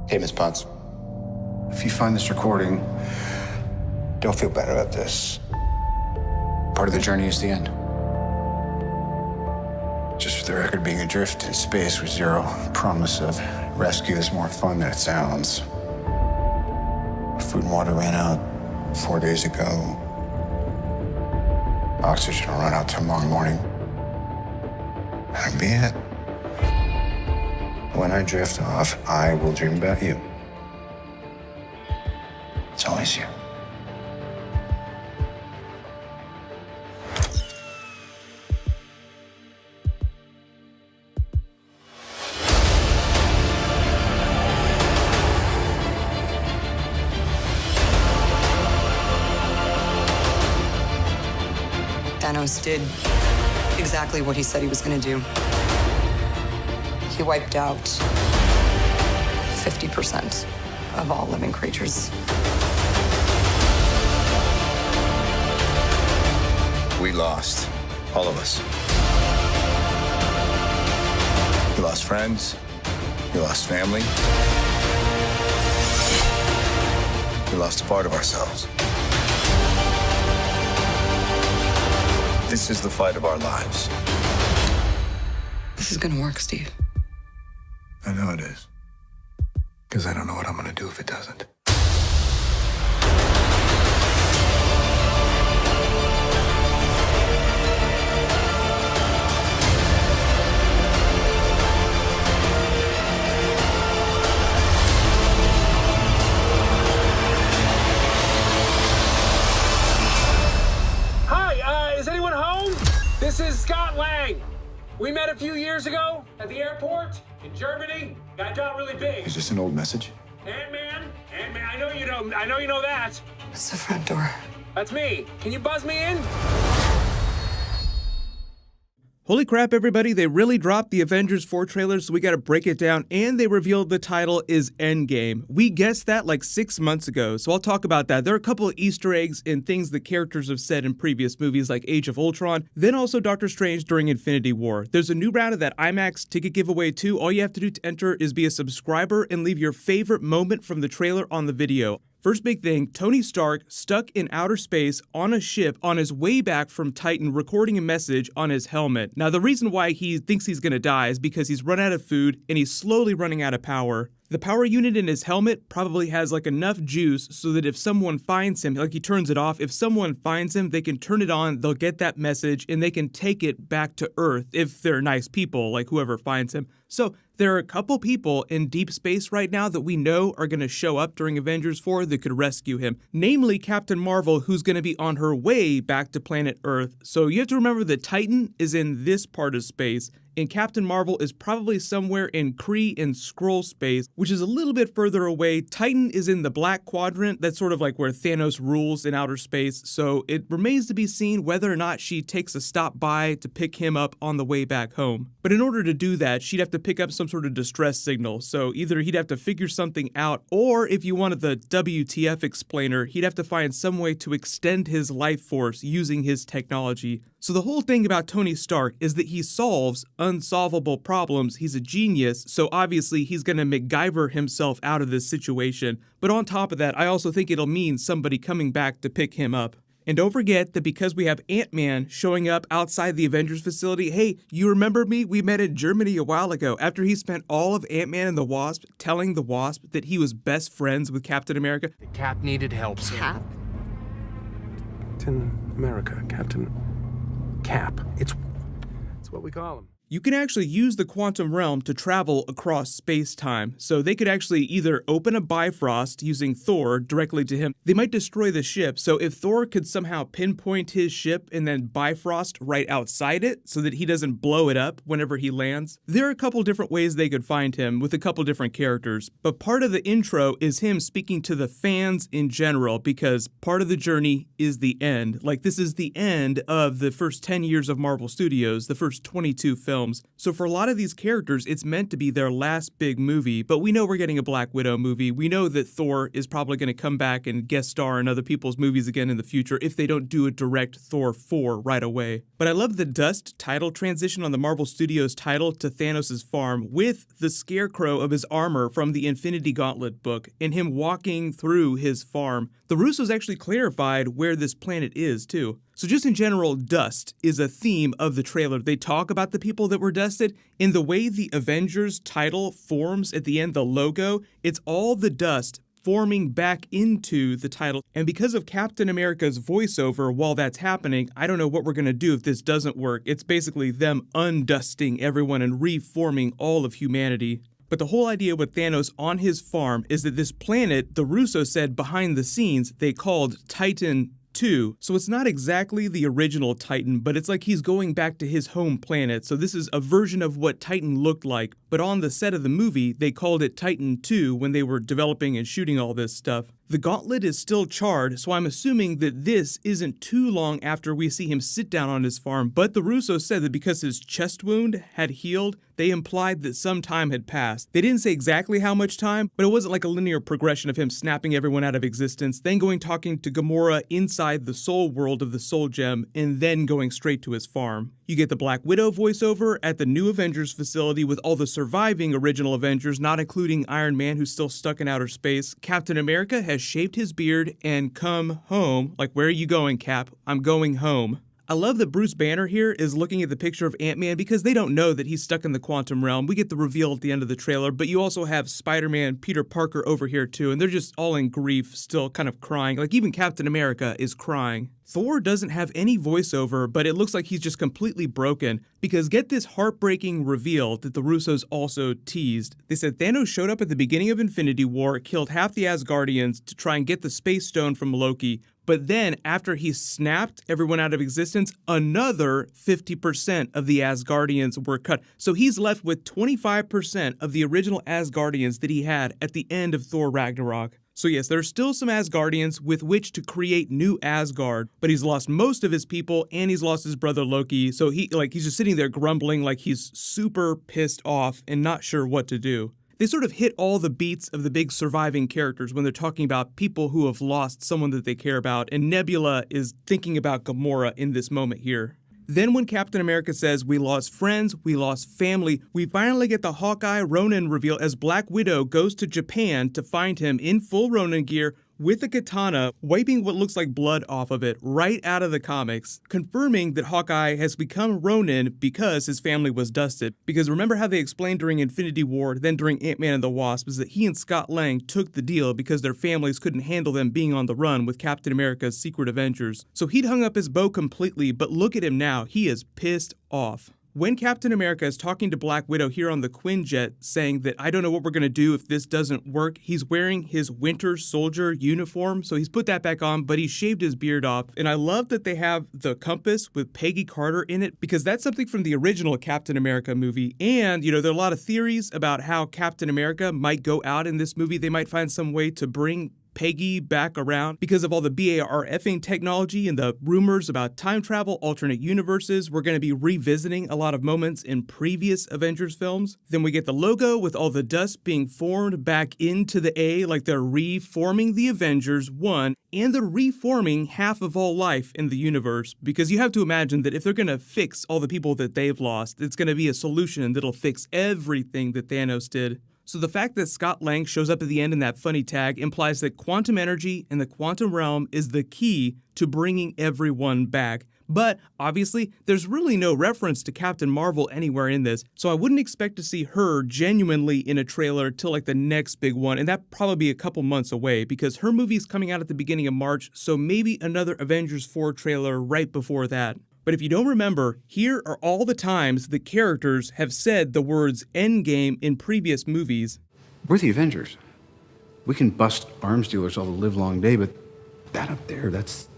Hey, Miss Potts. If you find this recording, don't feel bad about this. Part of the journey is the end. Just for the record, being adrift in space with zero promise of rescue is more fun than it sounds. Food and water ran out 4 days ago. Oxygen will run out tomorrow morning. That'll be it. When I drift off, I will dream about you. It's always you. Thanos did exactly what he said he was going to do. He wiped out 50% of all living creatures. We lost, all of us. We lost friends, we lost family. We lost a part of ourselves. This is the fight of our lives. This is gonna work, Steve. I know it is. Because I don't know what I'm gonna do if it doesn't. Is anyone home? This is Scott Lang. We met a few years ago at the airport in Germany. Got got really big. Is this an old message? Ant-Man, I know you know that. It's the front door. That's me. Can you buzz me in? Holy crap, everybody, they really dropped the Avengers 4 trailer, so we gotta break it down, and they revealed the title is Endgame. We guessed that like 6 months ago, so I'll talk about that. There are a couple of Easter eggs and things the characters have said in previous movies like Age of Ultron, then also Doctor Strange during Infinity War. There's a new round of that IMAX ticket giveaway too. All you have to do to enter is be a subscriber and leave your favorite moment from the trailer on the video. First big thing, Tony Stark stuck in outer space on a ship on his way back from Titan recording a message on his helmet. Now the reason why he thinks he's gonna die is because he's run out of food and he's slowly running out of power. The power unit in his helmet probably has like enough juice so that if someone finds him, like he turns it off, if someone finds him, they can turn it on, they'll get that message, and they can take it back to Earth if they're nice people, like whoever finds him. So there are a couple people in deep space right now that we know are going to show up during Avengers 4 that could rescue him. Namely Captain Marvel, who's going to be on her way back to planet Earth. So you have to remember that Titan is in this part of space, and Captain Marvel is probably somewhere in Kree and Skrull space, which is a little bit further away. Titan is in the Black Quadrant. That's sort of like where Thanos rules in outer space. So it remains to be seen whether or not she takes a stop by to pick him up on the way back home. But in order to do that, she'd have to pick up some sort of distress signal. So either he'd have to figure something out, or if you wanted the WTF explainer, he'd have to find some way to extend his life force using his technology. So the whole thing about Tony Stark is that he solves unsolvable problems. He's a genius, so obviously he's going to MacGyver himself out of this situation. But on top of that, I also think it'll mean somebody coming back to pick him up. And don't forget that because we have Ant-Man showing up outside the Avengers facility, hey, you remember me? We met in Germany a while ago after he spent all of Ant-Man and the Wasp telling the Wasp that he was best friends with Captain America. The Cap needed help, sir. Cap? Captain America, Captain Cap. It's what we call him. You can actually use the quantum realm to travel across space-time. So they could actually either open a Bifrost using Thor directly to him. They might destroy the ship. So if Thor could somehow pinpoint his ship and then Bifrost right outside it so that he doesn't blow it up whenever he lands, there are a couple different ways they could find him with a couple different characters. But part of the intro is him speaking to the fans in general, because part of the journey is the end. Like, this is the end of the first 10 years of Marvel Studios, the first 22 films. films. So for a lot of these characters, it's meant to be their last big movie, but we know we're getting a Black Widow movie. We know that Thor is probably going to come back and guest star in other people's movies again in the future if they don't do a direct Thor 4 right away. But I love the Dust title transition on the Marvel Studios title to Thanos' farm with the scarecrow of his armor from the Infinity Gauntlet book and him walking through his farm. The Russos actually clarified where this planet is, too. So just in general, dust is a theme of the trailer. They talk about the people that were dusted. In the way the Avengers title forms at the end, the logo, it's all the dust forming back into the title. And because of Captain America's voiceover while that's happening, I don't know what we're going to do if this doesn't work. It's basically them undusting everyone and reforming all of humanity. But the whole idea with Thanos on his farm is that this planet, the Russos said behind the scenes, they called Titan 2. So it's not exactly the original Titan, but it's like he's going back to his home planet. So this is a version of what Titan looked like. But on the set of the movie, they called it Titan 2 when they were developing and shooting all this stuff. The gauntlet is still charred, so I'm assuming that this isn't too long after we see him sit down on his farm, but the Russos said that because his chest wound had healed, they implied that some time had passed. They didn't say exactly how much time, but it wasn't like a linear progression of him snapping everyone out of existence, then going talking to Gamora inside the soul world of the Soul Gem, and then going straight to his farm. You get the Black Widow voiceover at the new Avengers facility with all the surviving original Avengers, not including Iron Man, who's still stuck in outer space. Captain America has shaved his beard and come home. Like, where are you going, Cap? I'm going home. I love that Bruce Banner here is looking at the picture of Ant-Man because they don't know that he's stuck in the quantum realm. We get the reveal at the end of the trailer, but you also have Spider-Man, Peter Parker over here too, and they're just all in grief, still kind of crying. Like, even Captain America is crying. Thor doesn't have any voiceover, but it looks like he's just completely broken because get this heartbreaking reveal that the Russos also teased. They said Thanos showed up at the beginning of Infinity War, killed half the Asgardians to try and get the Space Stone from Loki, but then after he snapped everyone out of existence, another 50% of the Asgardians were cut. So he's left with 25% of the original Asgardians that he had at the end of Thor Ragnarok. So yes, there's still some Asgardians with which to create new Asgard, but he's lost most of his people and he's lost his brother Loki. So he's just sitting there grumbling like he's super pissed off and not sure what to do. They sort of hit all the beats of the big surviving characters when they're talking about people who have lost someone that they care about, and Nebula is thinking about Gamora in this moment here. Then when Captain America says, we lost friends, we lost family, we finally get the Hawkeye Ronin reveal as Black Widow goes to Japan to find him in full Ronin gear with a katana, wiping what looks like blood off of it right out of the comics, confirming that Hawkeye has become Ronin because his family was dusted. Because remember how they explained during Infinity War, then during Ant-Man and the Wasp, is that he and Scott Lang took the deal because their families couldn't handle them being on the run with Captain America's Secret Avengers. So he'd hung up his bow completely, but look at him now, he is pissed off. When Captain America is talking to Black Widow here on the Quinjet, saying that I don't know what we're going to do if this doesn't work, he's wearing his Winter Soldier uniform, so he's put that back on, but he shaved his beard off. And I love that they have the compass with Peggy Carter in it, because that's something from the original Captain America movie. And, there are a lot of theories about how Captain America might go out in this movie. They might find some way to bring Peggy back around because of all the BARFing technology and the rumors about time travel, alternate universes. We're going to be revisiting a lot of moments in previous Avengers films. Then we get the logo with all the dust being formed back into the A, like they're reforming the Avengers, one, and they're reforming half of all life in the universe, because you have to imagine that if they're going to fix all the people that they've lost, it's going to be a solution that'll fix everything that Thanos did. So the fact that Scott Lang shows up at the end in that funny tag implies that quantum energy and the quantum realm is the key to bringing everyone back. But obviously, there's really no reference to Captain Marvel anywhere in this, so I wouldn't expect to see her genuinely in a trailer till like the next big one, and that'd probably be a couple months away because her movie's coming out at the beginning of March, so maybe another Avengers 4 trailer right before that. But if you don't remember, here are all the times the characters have said the words Endgame in previous movies. We're the Avengers. We can bust arms dealers all the livelong day, but that up there, that's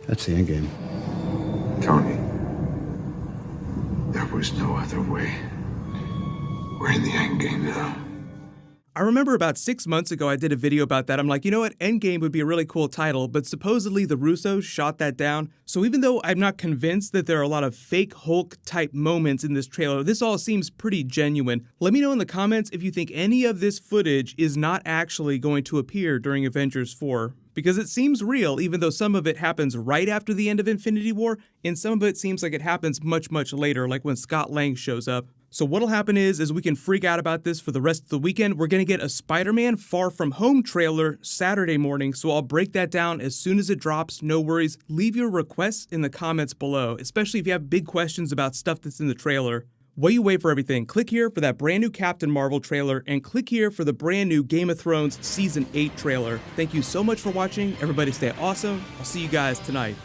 the Endgame. Tony, there was no other way. We're in the Endgame now. I remember about 6 months ago, I did a video about that. I'm like, you know what? Endgame would be a really cool title, but supposedly the Russos shot that down. So even though I'm not convinced that there are a lot of fake Hulk type moments in this trailer, this all seems pretty genuine. Let me know in the comments if you think any of this footage is not actually going to appear during Avengers 4. Because it seems real, even though some of it happens right after the end of Infinity War, and some of it seems like it happens much, much later, like when Scott Lang shows up. So what'll happen is we can freak out about this for the rest of the weekend. We're gonna get a Spider-Man Far From Home trailer Saturday morning, so I'll break that down as soon as it drops, no worries. Leave your requests in the comments below, especially if you have big questions about stuff that's in the trailer. While you wait for everything, click here for that brand new Captain Marvel trailer, and click here for the brand new Game of Thrones Season 8 trailer. Thank you so much for watching. Everybody stay awesome. I'll see you guys tonight.